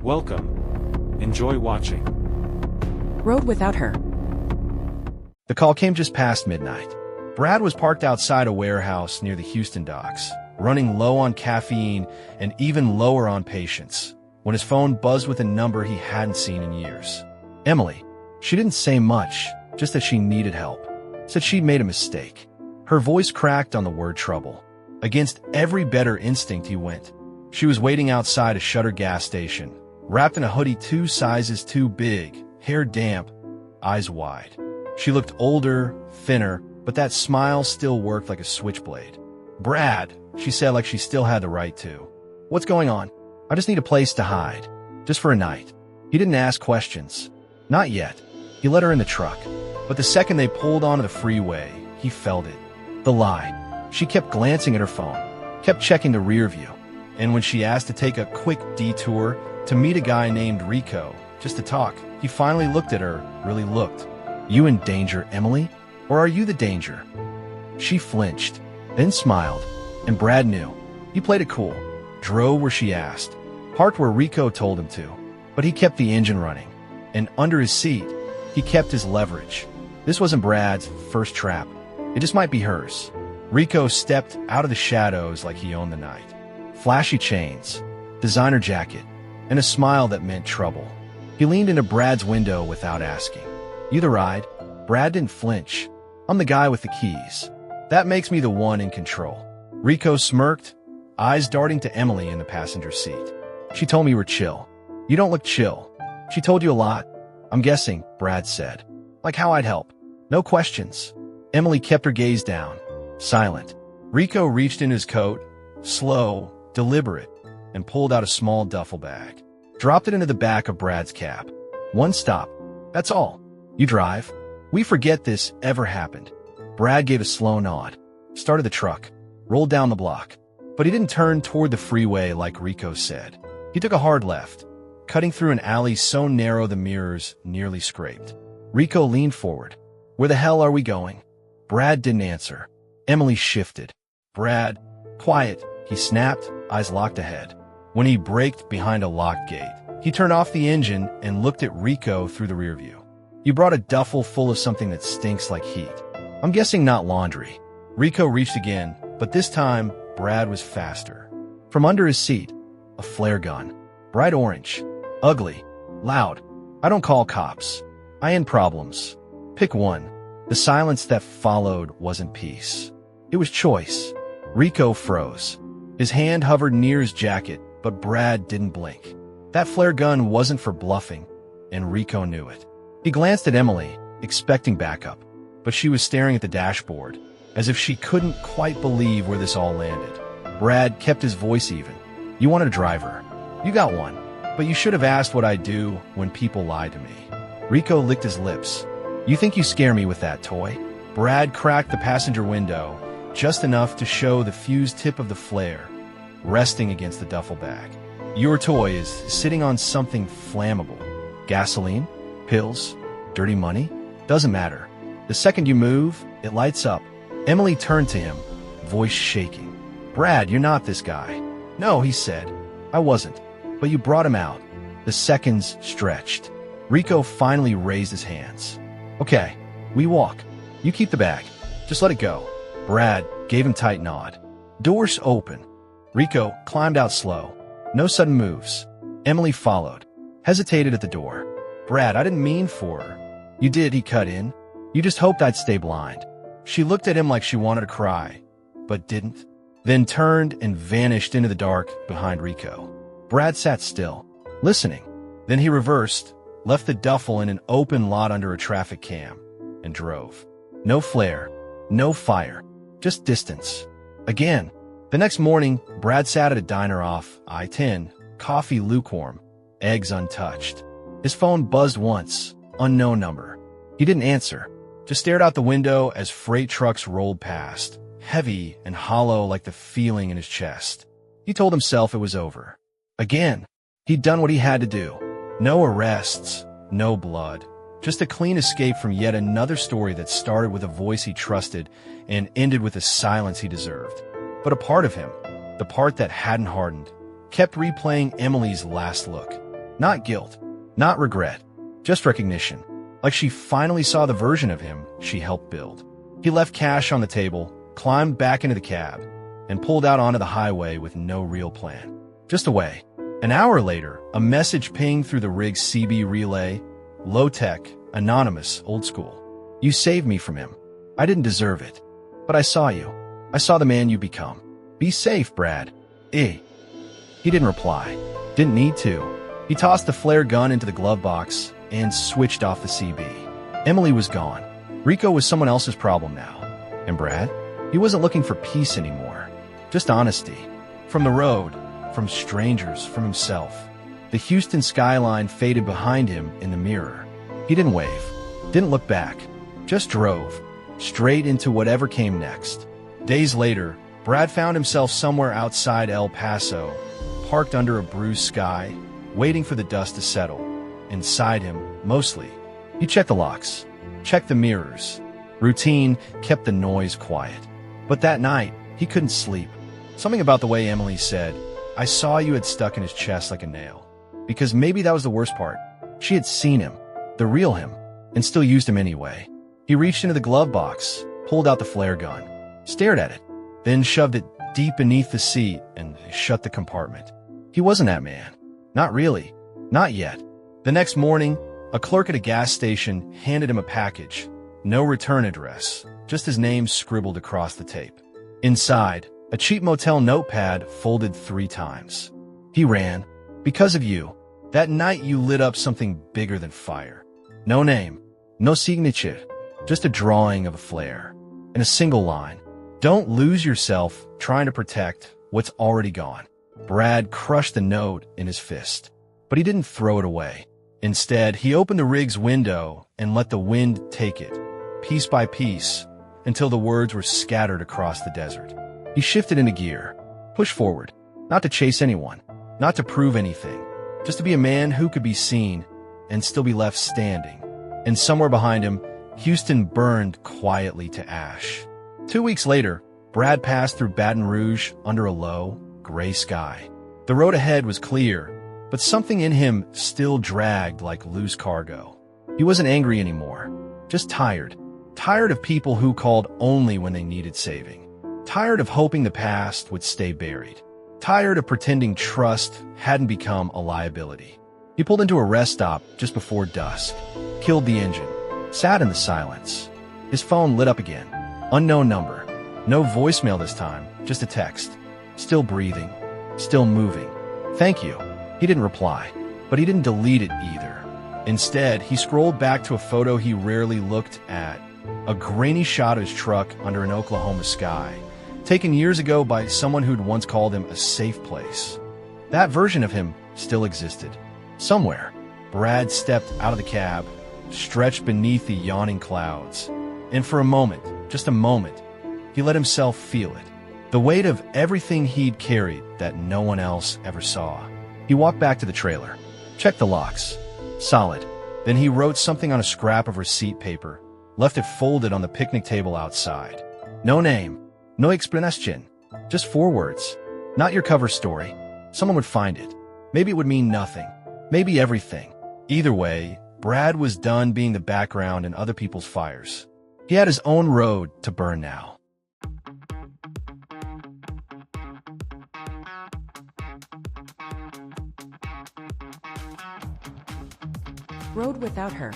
Welcome. Enjoy watching. Rode without her. The call came just past midnight. Brad was parked outside a warehouse near the Houston docks, running low on caffeine and even lower on patience, when his phone buzzed with a number he hadn't seen in years. Emily. She didn't say much, just that she needed help. Said she'd made a mistake. Her voice cracked on the word trouble. Against every better instinct he went. She was waiting outside a Shutter gas station, wrapped in a hoodie 2 sizes too big, hair damp, eyes wide. She looked older, thinner, but that smile still worked like a switchblade. "Brad," she said like she still had the right to. "What's going on?" "I just need a place to hide. Just for a night." He didn't ask questions. Not yet. He let her in the truck. But the second they pulled onto the freeway, he felt it. The lie. She kept glancing at her phone, kept checking the rear view. And when she asked to take a quick detour to meet a guy named Rico, just to talk, he finally looked at her, really looked. "You in danger, Emily? Or are you the danger?" She flinched, then smiled, and Brad knew. He played it cool, drove where she asked, parked where Rico told him to, but he kept the engine running. And under his seat, he kept his leverage. This wasn't Brad's first trap. It just might be hers. Rico stepped out of the shadows like he owned the night. Flashy chains, designer jacket, and a smile that meant trouble. He leaned into Brad's window without asking. "You the ride?" Brad didn't flinch. "I'm the guy with the keys. That makes me the one in control." Rico smirked, eyes darting to Emily in the passenger seat. "She told me you were chill." "You don't look chill." "She told you a lot?" "I'm guessing," Brad said. "Like how I'd help." "No questions." Emily kept her gaze down, silent. Rico reached into his coat, slow, deliberate, and pulled out a small duffel bag. Dropped it into the back of Brad's cab. "One stop. That's all. You drive." "We forget this ever happened." Brad gave a slow nod, started the truck, rolled down the block. But he didn't turn toward the freeway like Rico said. He took a hard left, cutting through an alley so narrow the mirrors nearly scraped. Rico leaned forward. "Where the hell are we going?" Brad didn't answer. Emily shifted. "Brad, quiet," he snapped, eyes locked ahead. When he braked behind a locked gate, he turned off the engine and looked at Rico through the rear view. "You brought a duffel full of something that stinks like heat. I'm guessing not laundry." Rico reached again, but this time, Brad was faster. From under his seat, a flare gun. Bright orange. Ugly. Loud. "I don't call cops. I end problems. Pick one." The silence that followed wasn't peace. It was choice. Rico froze. His hand hovered near his jacket, but Brad didn't blink. That flare gun wasn't for bluffing, and Rico knew it. He glanced at Emily, expecting backup, but she was staring at the dashboard, as if she couldn't quite believe where this all landed. Brad kept his voice even. "You wanted a driver. You got one. But you should have asked what I do when people lie to me." Rico licked his lips. "You think you scare me with that toy?" Brad cracked the passenger window, just enough to show the fused tip of the flare, resting against the duffel bag. "Your toy is sitting on something flammable. Gasoline? Pills? Dirty money? Doesn't matter. The second you move, it lights up." Emily turned to him, voice shaking. "Brad, you're not this guy." "No," he said. "I wasn't. But you brought him out." The seconds stretched. Rico finally raised his hands. "Okay, we walk. You keep the bag. Just let it go." Brad gave him a tight nod. Doors open. Rico climbed out slow. No sudden moves. Emily followed. Hesitated at the door. "Brad, I didn't mean for her." "You did," he cut in. "You just hoped I'd stay blind." She looked at him like she wanted to cry, but didn't. Then turned and vanished into the dark behind Rico. Brad sat still, listening. Then he reversed, left the duffel in an open lot under a traffic cam, and drove. No flare, no fire, just distance. Again. The next morning, Brad sat at a diner off I-10, coffee lukewarm, eggs untouched. His phone buzzed once, unknown number. He didn't answer, just stared out the window as freight trucks rolled past, heavy and hollow like the feeling in his chest. He told himself it was over. Again, he'd done what he had to do. No arrests, no blood, just a clean escape from yet another story that started with a voice he trusted and ended with a silence he deserved. But a part of him, the part that hadn't hardened, kept replaying Emily's last look. Not guilt, not regret, just recognition. Like she finally saw the version of him she helped build. He left cash on the table, climbed back into the cab, and pulled out onto the highway with no real plan. Just away. An hour later, a message pinged through the rig's CB relay. Low-tech, anonymous, old school. You saved me from him. I didn't deserve it. But I saw you. I saw the man you become. Be safe, Brad. He didn't reply. Didn't need to. He tossed the flare gun into the glove box and switched off the CB. Emily was gone. Rico was someone else's problem now. And Brad? He wasn't looking for peace anymore. Just honesty. From the road, from strangers, from himself. The Houston skyline faded behind him in the mirror. He didn't wave, didn't look back, just drove, straight into whatever came next. Days later, Brad found himself somewhere outside El Paso, parked under a bruised sky, waiting for the dust to settle. Inside him, mostly. He checked the locks, checked the mirrors. Routine kept the noise quiet. But that night, he couldn't sleep. Something about the way Emily said, "I saw you," had stuck in his chest like a nail. Because maybe that was the worst part. She had seen him, the real him, and still used him anyway. He reached into the glove box, pulled out the flare gun, stared at it, then shoved it deep beneath the seat and shut the compartment. He wasn't that man. Not really. Not yet. The next morning, a clerk at a gas station handed him a package. No return address, just his name scribbled across the tape. Inside, a cheap motel notepad folded 3 times. He ran. Because of you. That night you lit up something bigger than fire. No name, no signature, just a drawing of a flare. And a single line. Don't lose yourself trying to protect what's already gone. Brad crushed the note in his fist. But he didn't throw it away. Instead, he opened the rig's window and let the wind take it, piece by piece, until the words were scattered across the desert. He shifted into gear, pushed forward, not to chase anyone, not to prove anything, just to be a man who could be seen and still be left standing. And somewhere behind him, Houston burned quietly to ash. 2 weeks later, Brad passed through Baton Rouge under a low, gray sky. The road ahead was clear, but something in him still dragged like loose cargo. He wasn't angry anymore, just tired. Tired of people who called only when they needed saving. Tired of hoping the past would stay buried. Tired of pretending trust hadn't become a liability. He pulled into a rest stop just before dusk, killed the engine, sat in the silence. His phone lit up again. Unknown number. No voicemail this time, just a text. Still breathing, still moving. Thank you. He didn't reply, but he didn't delete it either. Instead, he scrolled back to a photo he rarely looked at. A grainy shot of his truck under an Oklahoma sky, taken years ago by someone who'd once called him a safe place. That version of him still existed. Somewhere, Brad stepped out of the cab, stretched beneath the yawning clouds, and for a moment, just a moment, he let himself feel it. The weight of everything he'd carried that no one else ever saw. He walked back to the trailer, checked the locks. Solid. Then he wrote something on a scrap of receipt paper, left it folded on the picnic table outside. No name. No explanation. Just 4 words. Not your cover story. Someone would find it. Maybe it would mean nothing. Maybe everything. Either way, Brad was done being the background in other people's fires. He had his own road to burn now. Road without her.